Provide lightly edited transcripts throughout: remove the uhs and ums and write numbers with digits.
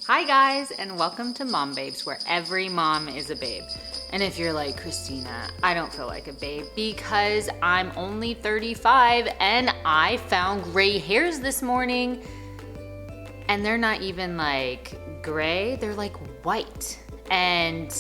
Hi guys, and welcome to Mom Babes, where every mom is a babe. And if you're like, Christina, I don't feel like a babe because I'm only 35 and I found gray hairs this morning, and they're not even like gray, they're like white. And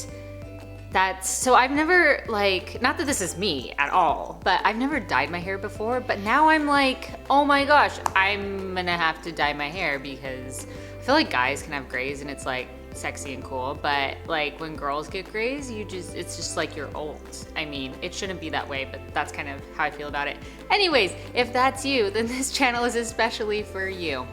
so I've never, like, not that this is me at all, but I've never dyed my hair before, but now I'm like, oh my gosh, I'm gonna have to dye my hair because I feel like guys can have grays and it's like sexy and cool, but like when girls get grays, it's just like you're old. I mean, it shouldn't be that way, but that's kind of how I feel about it. Anyways, if that's you, then this channel is especially for you.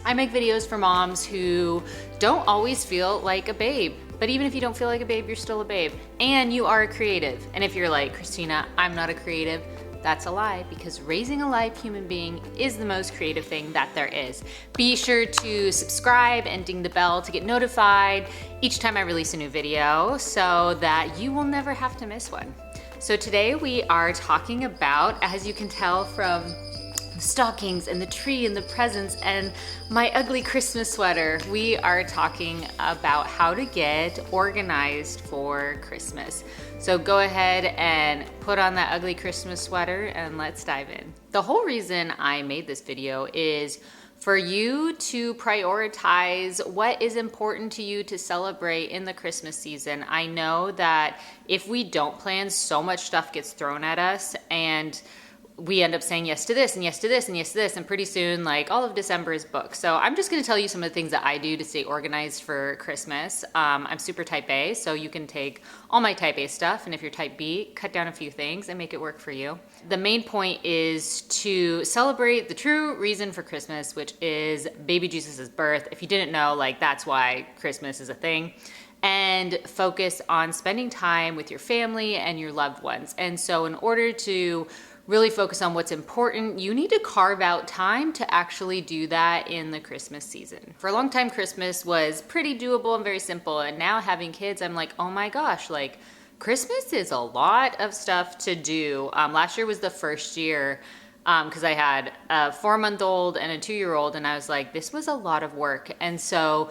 I make videos for moms who don't always feel like a babe. But even if you don't feel like a babe, you're still a babe. And you are a creative. And if you're like, Christina, I'm not a creative, that's a lie, because raising a live human being is the most creative thing that there is. Be sure to subscribe and ding the bell to get notified each time I release a new video so that you will never have to miss one. So today we are talking about, as you can tell from the stockings and the tree and the presents and my ugly Christmas sweater, we are talking about how to get organized for Christmas. So go ahead and put on that ugly Christmas sweater and let's dive in. The whole reason I made this video is for you to prioritize what is important to you to celebrate in the Christmas season. I know that if we don't plan, so much stuff gets thrown at us and we end up saying yes to this and yes to this and yes to this, and pretty soon like all of December is booked. So I'm just going to tell you some of the things that I do to stay organized for Christmas. I'm super type A, so you can take all my type A stuff, and if you're type B, cut down a few things and make it work for you. The main point is to celebrate the true reason for Christmas, which is baby Jesus' birth. If you didn't know, like that's why Christmas is a thing. And focus on spending time with your family and your loved ones. And so in order to really focus on what's important, you need to carve out time to actually do that in the Christmas season. For a long time, Christmas was pretty doable and very simple. And now having kids, I'm like, oh my gosh, like Christmas is a lot of stuff to do. Last year was the first year because I had a 4-month-old and a 2-year-old, and I was like, this was a lot of work. And so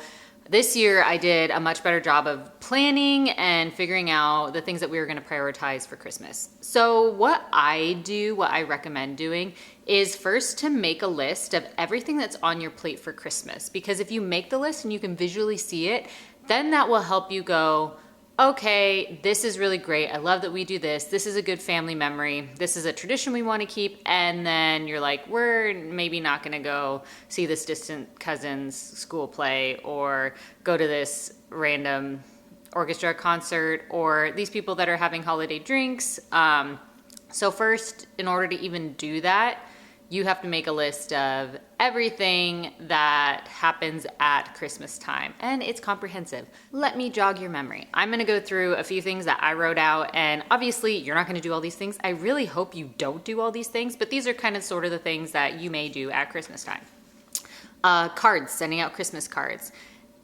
this year I did a much better job of planning and figuring out the things that we were going to prioritize for Christmas. So what I recommend doing is first to make a list of everything that's on your plate for Christmas. Because if you make the list and you can visually see it, then that will help you go, okay, this is really great. I love that we do this. This is a good family memory. This is a tradition we want to keep. And then you're like, we're maybe not going to go see this distant cousin's school play or go to this random orchestra concert or these people that are having holiday drinks. So first, in order to even do that, you have to make a list of everything that happens at Christmas time, and it's comprehensive. Let me jog your memory. I'm gonna go through a few things that I wrote out, and obviously you're not gonna do all these things. I really hope you don't do all these things, but these are kind of sort of the things that you may do at Christmas time. Cards, sending out Christmas cards.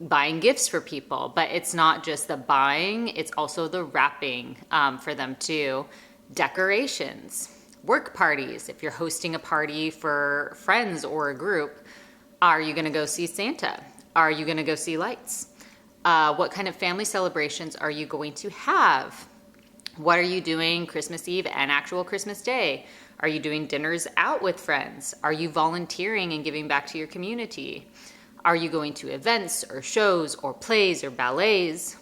Buying gifts for people, but it's not just the buying, it's also the wrapping for them too. Decorations. Work parties. If you're hosting a party for friends or a group, are you going to go see Santa? Are you going to go see lights? What kind of family celebrations are you going to have? What are you doing Christmas Eve and actual Christmas Day? Are you doing dinners out with friends? Are you volunteering and giving back to your community? Are you going to events or shows or plays or ballets?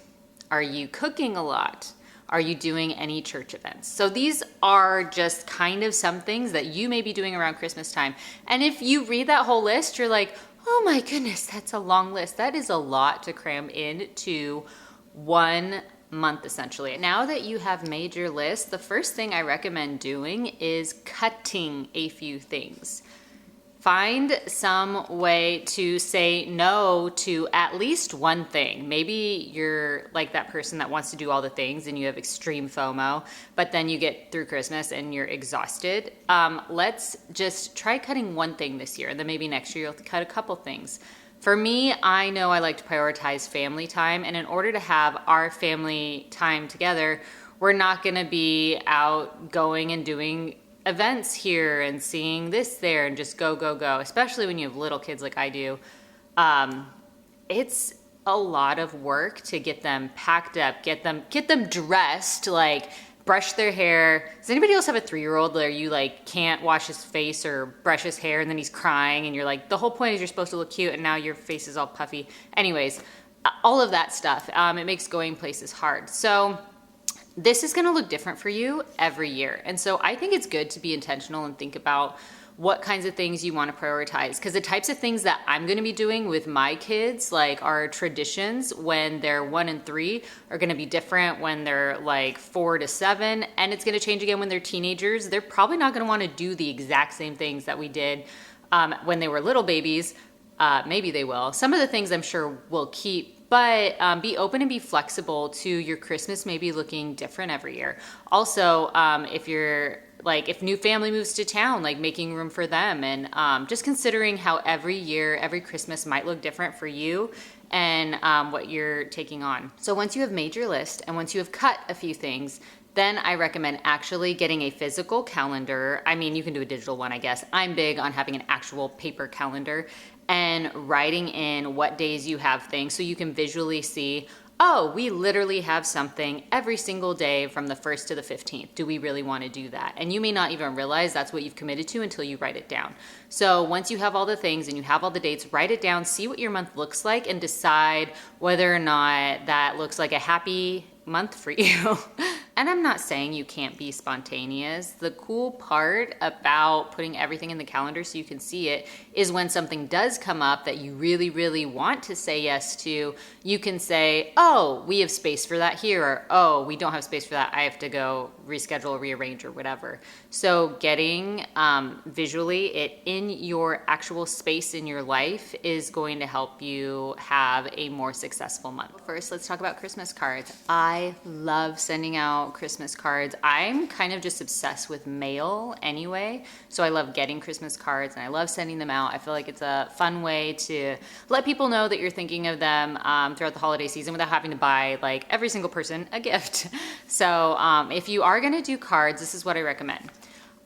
Are you cooking a lot? Are you doing any church events? So these are just kind of some things that you may be doing around Christmas time. And if you read that whole list, you're like, oh my goodness, that's a long list. That is a lot to cram into 1 month, essentially. Now that you have made your list, the first thing I recommend doing is cutting a few things. Find some way to say no to at least one thing. Maybe you're like that person that wants to do all the things and you have extreme FOMO, but then you get through Christmas and you're exhausted. Let's just try cutting one thing this year, and then maybe next year you'll cut a couple things. For me, I know I like to prioritize family time, and in order to have our family time together, we're not gonna be out going and doing events here and seeing this there and just go, especially when you have little kids like I do. It's a lot of work to get them packed up, get them dressed, like brush their hair. Does anybody else have a 3-year-old where you like can't wash his face or brush his hair and then he's crying and you're like, the whole point is you're supposed to look cute and now your face is all puffy. Anyways, all of that stuff, it makes going places hard. So this is gonna look different for you every year. And so I think it's good to be intentional and think about what kinds of things you want to prioritize. Because the types of things that I'm going to be doing with my kids, like our traditions when they're 1 and 3, are going to be different when they're like 4 to 7. And it's going to change again when they're teenagers. They're probably not going to want to do the exact same things that we did when they were little babies. Maybe they will. Some of the things I'm sure will keep, but be open and be flexible to your Christmas maybe looking different every year. Also, if new family moves to town, like making room for them and just considering how every year, every Christmas might look different for you and what you're taking on. So once you have made your list and once you have cut a few things, then I recommend actually getting a physical calendar. I mean, you can do a digital one, I guess. I'm big on having an actual paper calendar and writing in what days you have things so you can visually see, oh, we literally have something every single day from the 1st to the 15th. Do we really want to do that? And you may not even realize that's what you've committed to until you write it down. So once you have all the things and you have all the dates, write it down, see what your month looks like, and decide whether or not that looks like a happy month for you. And I'm not saying you can't be spontaneous. The cool part about putting everything in the calendar so you can see it is when something does come up that you really, really want to say yes to, you can say, oh, we have space for that here, or oh, we don't have space for that. I have to go reschedule, rearrange, or whatever. So getting visually it in your actual space in your life is going to help you have a more successful month. First, let's talk about Christmas cards. I love sending out Christmas cards. I'm kind of just obsessed with mail anyway, so I love getting Christmas cards and I love sending them out. I feel like it's a fun way to let people know that you're thinking of them throughout the holiday season without having to buy like every single person a gift. So if you are gonna do cards, this is what I recommend.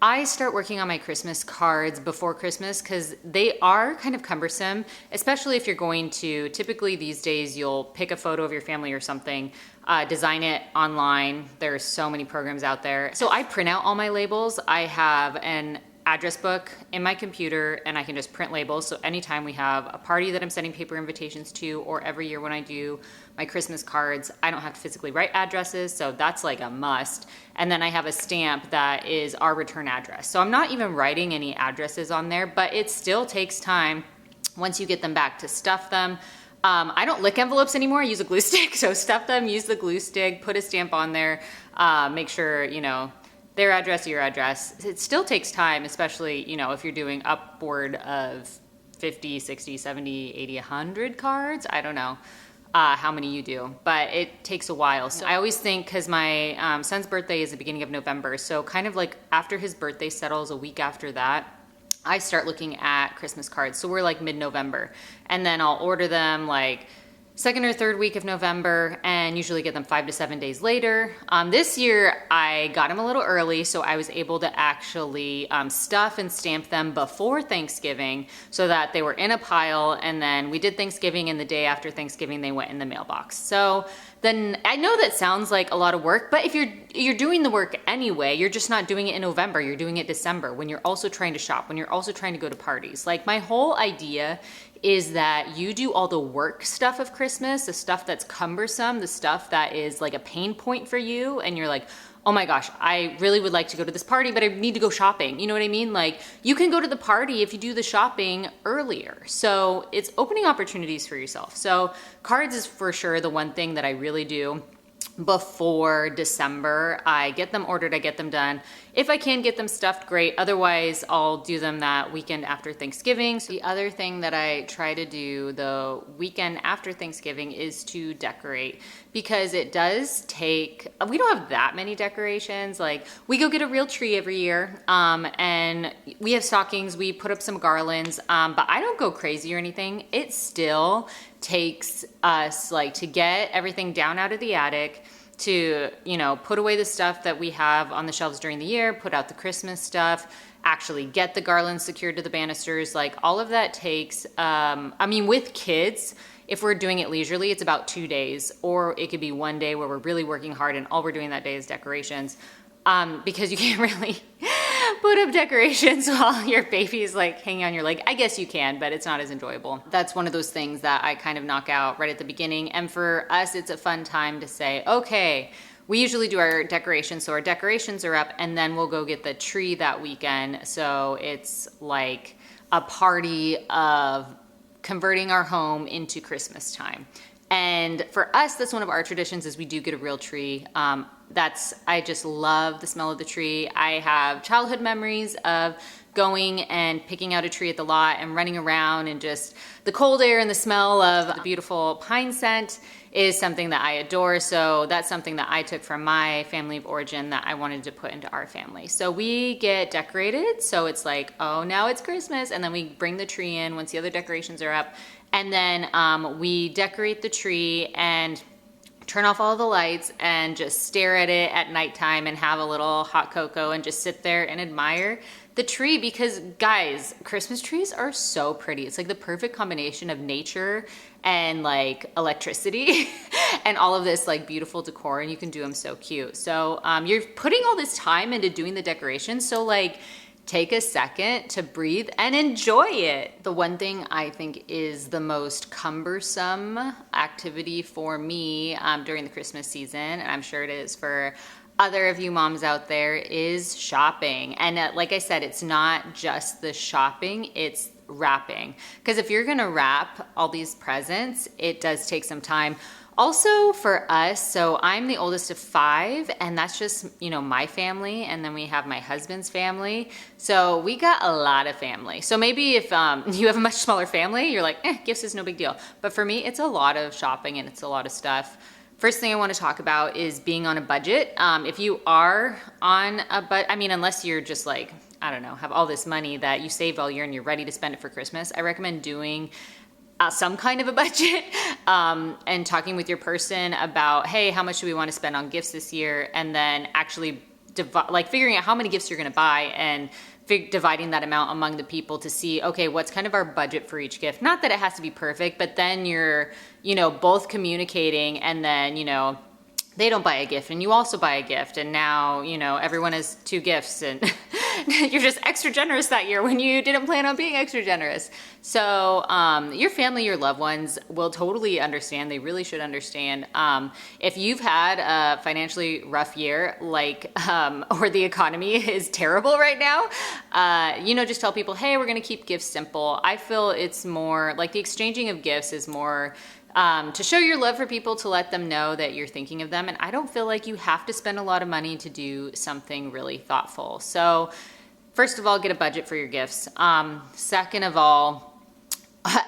I start working on my Christmas cards before Christmas because they are kind of cumbersome, especially if you're going to, typically these days you'll pick a photo of your family or something, design it online. There's so many programs out there. So I print out all my labels. I have an address book in my computer and I can just print labels. So anytime we have a party that I'm sending paper invitations to, or every year when I do my Christmas cards, I don't have to physically write addresses. So that's like a must. And then I have a stamp that is our return address. So I'm not even writing any addresses on there, but it still takes time once you get them back to stuff them. I don't lick envelopes anymore. I use a glue stick. So stuff them, use the glue stick, put a stamp on there, make sure, their address, your address. It still takes time, especially, if you're doing upward of 50, 60, 70, 80, 100 cards. I don't know how many you do, but it takes a while. So I always think, because my son's birthday is the beginning of November, so kind of like after his birthday settles, a week after that, I start looking at Christmas cards. So we're like mid-November, and then I'll order them like second or third week of November and usually get them 5 to 7 days later. This year I got them a little early, so I was able to actually stuff and stamp them before Thanksgiving so that they were in a pile, and then we did Thanksgiving, and the day after Thanksgiving they went in the mailbox. So then I know that sounds like a lot of work, but if you're doing the work anyway, you're just not doing it in November, you're doing it December when you're also trying to shop, when you're also trying to go to parties. Like, my whole idea is that you do all the work stuff of Christmas, the stuff that's cumbersome, the stuff that is like a pain point for you, and you're like, oh my gosh, I really would like to go to this party, but I need to go shopping. You know what I mean? Like, you can go to the party if you do the shopping earlier. So it's opening opportunities for yourself. So cards is for sure the one thing that I really do before December. I get them ordered, I get them done. If I can get them stuffed, great. Otherwise, I'll do them that weekend after Thanksgiving. So the other thing that I try to do the weekend after Thanksgiving is to decorate, because it does take, we don't have that many decorations. Like, we go get a real tree every year, and we have stockings, we put up some garlands, but I don't go crazy or anything. It still takes us like to get everything down out of the attic, to, put away the stuff that we have on the shelves during the year, put out the Christmas stuff, actually get the garlands secured to the banisters. Like, all of that takes, with kids, if we're doing it leisurely, it's about 2 days, or it could be one day where we're really working hard and all we're doing that day is decorations. Because you can't really put up decorations while your baby is like hanging on your leg. I guess you can, but it's not as enjoyable. That's one of those things that I kind of knock out right at the beginning. And for us, it's a fun time to say, okay, we usually do our decorations, so our decorations are up, and then we'll go get the tree that weekend. So it's like a party of converting our home into Christmas time. And for us, that's one of our traditions is we do get a real tree. I just love the smell of the tree. I have childhood memories of going and picking out a tree at the lot and running around, and just the cold air and the smell of the beautiful pine scent is something that I adore. So that's something that I took from my family of origin that I wanted to put into our family. So we get decorated. So it's like, oh, now it's Christmas. And then we bring the tree in once the other decorations are up. And then we decorate the tree and turn off all the lights and just stare at it at nighttime and have a little hot cocoa and just sit there and admire the tree. Because guys, Christmas trees are so pretty. It's like the perfect combination of nature and like electricity and all of this like beautiful decor, and you can do them so cute. So you're putting all this time into doing the decorations. So like, take a second to breathe and enjoy it. The one thing I think is the most cumbersome activity for me during the Christmas season, and I'm sure it is for other of you moms out there, is shopping. And like I said, it's not just the shopping, it's wrapping. Because if you're gonna wrap all these presents, it does take some time. Also for us, so I'm the oldest of 5, and that's just, you know, my family, and then we have my husband's family. So we got a lot of family. So maybe if you have a much smaller family, you're like, gifts is no big deal. But for me, it's a lot of shopping and it's a lot of stuff. First thing I want to talk about is being on a budget. If you are on a budget, I mean, unless you're just like, I don't know, have all this money that you saved all year and you're ready to spend it for Christmas, I recommend doing some kind of a budget and talking with your person about, hey, how much do we want to spend on gifts this year? And then actually figuring out how many gifts you're going to buy and dividing that amount among the people to see, okay, what's kind of our budget for each gift? Not that it has to be perfect, but then you're, you know, both communicating, and then, you know, they don't buy a gift and you also buy a gift, and now, you know, everyone has 2 gifts and you're just extra generous that year when you didn't plan on being extra generous. So your family, your loved ones will totally understand. They really should understand. If you've had a financially rough year, like, or the economy is terrible right now, you know, just tell people, hey, we're going to keep gifts simple. I feel it's more like the exchanging of gifts is more to show your love for people, to let them know that you're thinking of them. And I don't feel like you have to spend a lot of money to do something really thoughtful. So first of all, get a budget for your gifts. Second of all,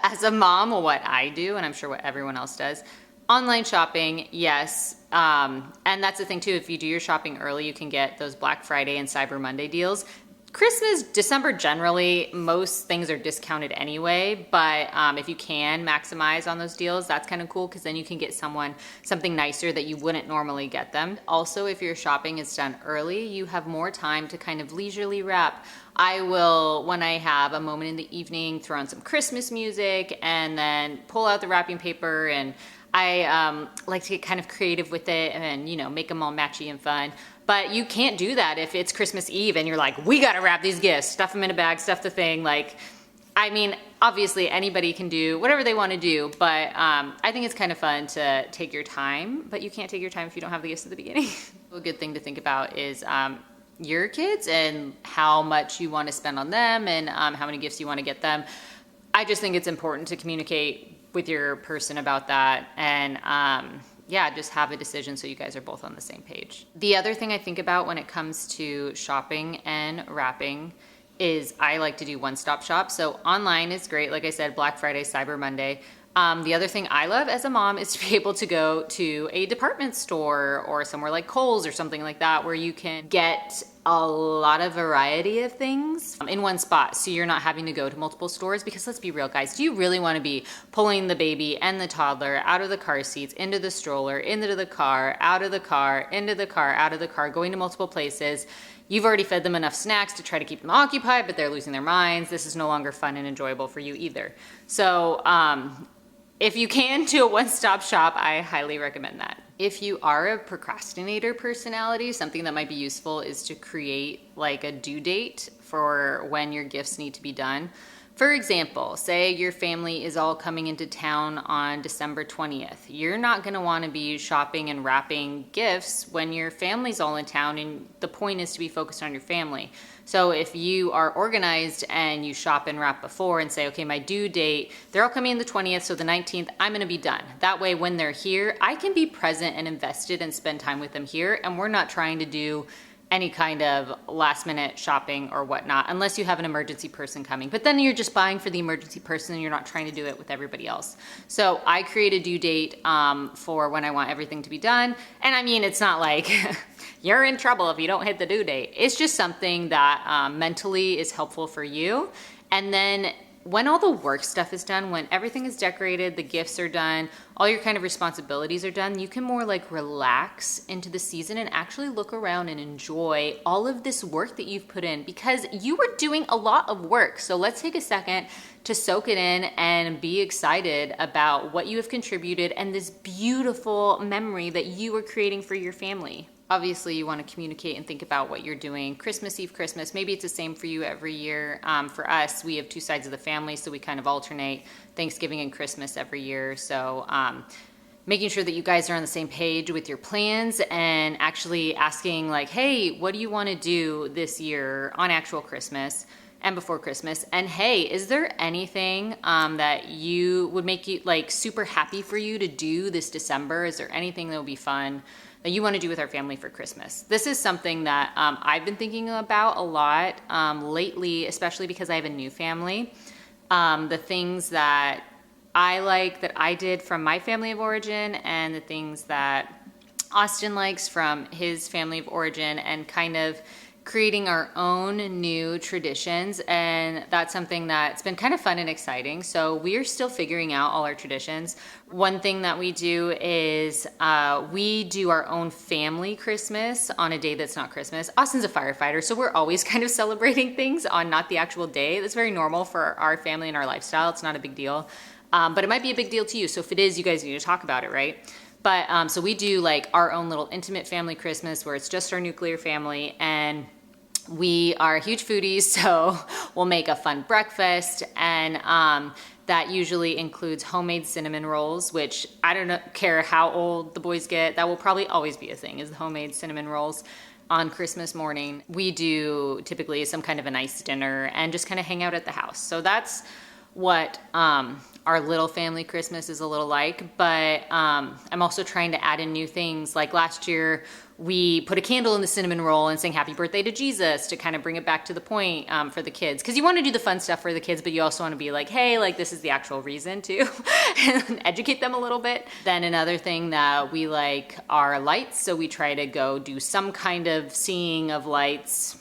as a mom, what I do, and I'm sure what everyone else does, online shopping, yes. And that's the thing too, if you do your shopping early, you can get those Black Friday and Cyber Monday deals. Christmas, December, generally, most things are discounted anyway, but if you can maximize on those deals, that's kind of cool, because then you can get something nicer that you wouldn't normally get them. Also, if your shopping is done early, you have more time to kind of leisurely wrap. I will, when I have a moment in the evening, throw on some Christmas music and then pull out the wrapping paper, and I like to get kind of creative with it and, you know, make them all matchy and fun. But you can't do that if it's Christmas Eve and you're like, we gotta wrap these gifts, stuff them in a bag, stuff the thing. Like, I mean, obviously anybody can do whatever they want to do, but I think it's kind of fun to take your time, but you can't take your time if you don't have the gifts at the beginning. A good thing to think about is your kids and how much you want to spend on them, and how many gifts you want to get them. I just think it's important to communicate with your person about that, and yeah, just have a decision so you guys are both on the same page. The other thing I think about when it comes to shopping and wrapping is I like to do one-stop shop. So online is great. Like I said, Black Friday, Cyber Monday. The other thing I love as a mom is to be able to go to a department store or somewhere like Kohl's or something like that, where you can get a lot of variety of things in one spot, so you're not having to go to multiple stores. Because let's be real, guys, do you really want to be pulling the baby and the toddler out of the car seats, into the stroller, into the car, out of the car, into the car, out of the car, going to multiple places? You've already fed them enough snacks to try to keep them occupied, but they're losing their minds. This is no longer fun and enjoyable for you either. So if you can do a one-stop shop, I highly recommend that. If you are a procrastinator personality, something that might be useful is to create like a due date for when your gifts need to be done. For example, say your family is all coming into town on December 20th. You're not going to want to be shopping and wrapping gifts when your family's all in town, and the point is to be focused on your family. So if you are organized and you shop and wrap before and say, okay, my due date, they're all coming in the 20th, so the 19th, I'm going to be done. That way, when they're here, I can be present and invested and spend time with them here, and we're not trying to do any kind of last minute shopping or whatnot, unless you have an emergency person coming. But then you're just buying for the emergency person and you're not trying to do it with everybody else. So I create a due date for when I want everything to be done. And I mean, it's not like you're in trouble if you don't hit the due date. It's just something that mentally is helpful for you. And then when all the work stuff is done, when everything is decorated, the gifts are done, all your kind of responsibilities are done, you can more like relax into the season and actually look around and enjoy all of this work that you've put in, because you were doing a lot of work. So let's take a second to soak it in and be excited about what you have contributed and this beautiful memory that you are creating for your family. Obviously, you want to communicate and think about what you're doing. Christmas Eve, Christmas, maybe it's the same for you every year. For us, we have two sides of the family, so we kind of alternate Thanksgiving and Christmas every year. So making sure that you guys are on the same page with your plans and actually asking like, hey, what do you want to do this year on actual Christmas and before Christmas? And hey, is there anything that you would make you like super happy for you to do this December? Is there anything that would be fun that you want to do with our family for Christmas? This is something that I've been thinking about a lot lately, especially because I have a new family. The things that I like that I did from my family of origin and the things that Austin likes from his family of origin, and kind of creating our own new traditions. And that's something that's been kind of fun and exciting. So we are still figuring out all our traditions. One thing that we do is we do our own family Christmas on a day that's not Christmas. Austin's a firefighter, so we're always kind of celebrating things on not the actual day. That's very normal for our family and our lifestyle. It's not a big deal, but it might be a big deal to you. So if it is, you guys need to talk about it, right? But so we do like our own little intimate family Christmas where it's just our nuclear family, and we are huge foodies, so we'll make a fun breakfast, and that usually includes homemade cinnamon rolls, which I don't care how old the boys get, that will probably always be a thing, is the homemade cinnamon rolls on Christmas morning. We do typically some kind of a nice dinner and just kind of hang out at the house. So that's what our little family Christmas is a little like, but I'm also trying to add in new things. Like last year, we put a candle in the cinnamon roll and sang happy birthday to Jesus to kind of bring it back to the point for the kids. Because you want to do the fun stuff for the kids, but you also want to be like, hey, like this is the actual reason too, and educate them a little bit. Then another thing that we like are lights. So we try to go do some kind of seeing of lights,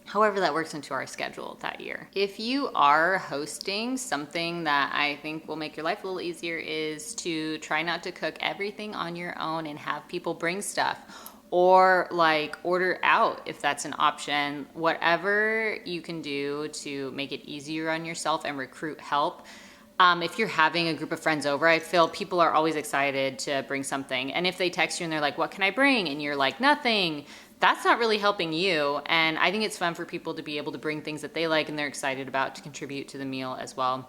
however that works into our schedule that year. If you are hosting, something that I think will make your life a little easier is to try not to cook everything on your own and have people bring stuff, or like order out if that's an option. Whatever you can do to make it easier on yourself and recruit help. If you're having a group of friends over, I feel people are always excited to bring something. And if they text you and they're like, what can I bring? And you're like, nothing. That's not really helping you. And I think it's fun for people to be able to bring things that they like and they're excited about to contribute to the meal as well.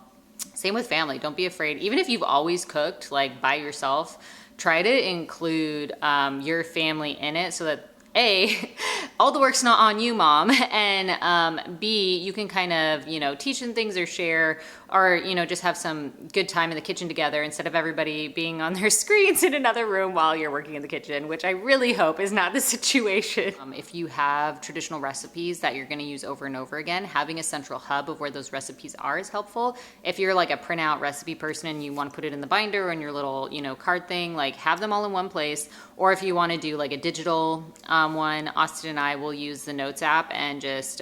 Same with family. Don't be afraid. Even if you've always cooked like by yourself, try to include your family in it so that A, all the work's not on you, mom, and B, you can kind of, teach them things or share, or, just have some good time in the kitchen together instead of everybody being on their screens in another room while you're working in the kitchen, which I really hope is not the situation. If you have traditional recipes that you're gonna use over and over again, having a central hub of where those recipes are is helpful. If you're like a printout recipe person and you wanna put it in the binder or in your little, card thing, like have them all in one place. Or if you wanna do like a digital one, Austin and I will use the Notes app and just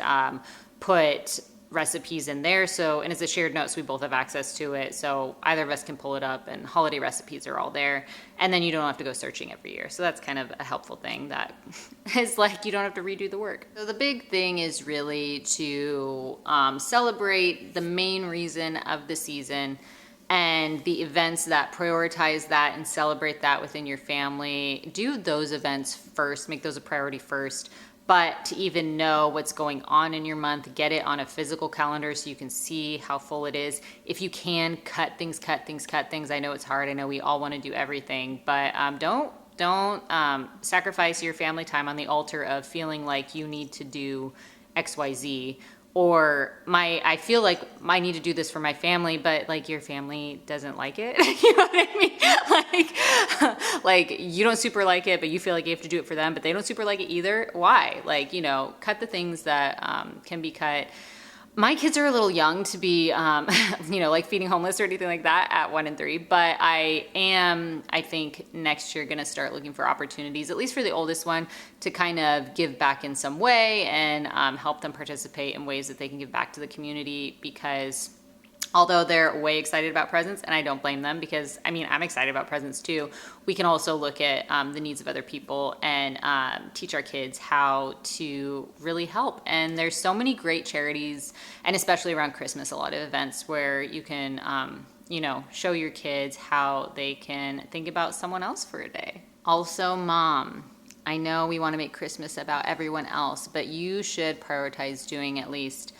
put recipes in there. And it's a shared note, so we both have access to it. So either of us can pull it up, and holiday recipes are all there. And then you don't have to go searching every year. So that's kind of a helpful thing that is like, you don't have to redo the work. So the big thing is really to celebrate the main reason of the season, and the events that prioritize that and celebrate that within your family, do those events first, make those a priority first. But to even know what's going on in your month, get it on a physical calendar so you can see how full it is. If you can, cut things. I know it's hard. I know we all want to do everything, but don't sacrifice your family time on the altar of feeling like you need to do XYZ. Or I feel like I need to do this for my family, but like your family doesn't like it. You know what I mean? Like you don't super like it, but you feel like you have to do it for them, but they don't super like it either. Why? Like, cut the things that can be cut. My kids are a little young to be, like feeding homeless or anything like that at 1 and 3. But I think next year going to start looking for opportunities, at least for the oldest one, to kind of give back in some way and help them participate in ways that they can give back to the community. Because although they're way excited about presents, and I don't blame them because, I'm excited about presents too, we can also look at the needs of other people and teach our kids how to really help. And there's so many great charities, and especially around Christmas, a lot of events where you can, show your kids how they can think about someone else for a day. Also, mom, I know we want to make Christmas about everyone else, but you should prioritize doing at least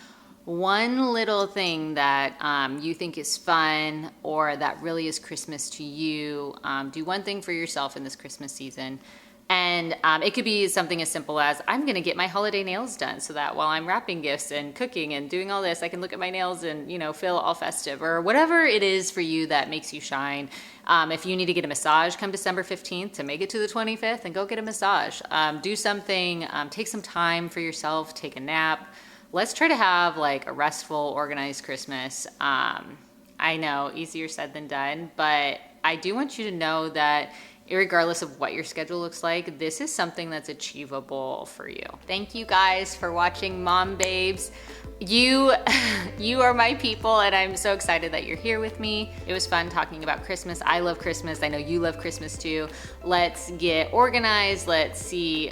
one little thing that you think is fun or that really is Christmas to you. Do one thing for yourself in this Christmas season. And it could be something as simple as, I'm going to get my holiday nails done so that while I'm wrapping gifts and cooking and doing all this, I can look at my nails and, feel all festive, or whatever it is for you that makes you shine. If you need to get a massage, come December 15th to make it to the 25th and go get a massage. Do something, take some time for yourself, take a nap. Let's try to have like a restful, organized Christmas. I know, easier said than done, but I do want you to know that irregardless of what your schedule looks like, this is something that's achievable for you. Thank you guys for watching Mom Babes. You are my people, and I'm so excited that you're here with me. It was fun talking about Christmas. I love Christmas. I know you love Christmas too. Let's get organized. Let's see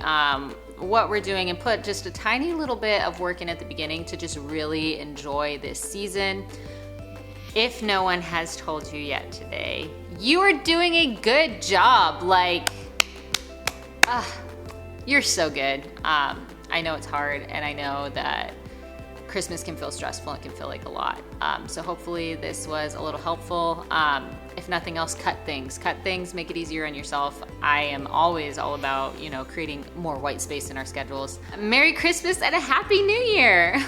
what we're doing and put just a tiny little bit of work in at the beginning to just really enjoy this season. If no one has told you yet today, you are doing a good job. You're so good. I know it's hard, and I know that Christmas can feel stressful and can feel like a lot. So hopefully this was a little helpful. If nothing else, cut things, make it easier on yourself. I am always all about, creating more white space in our schedules. Merry Christmas and a Happy New Year.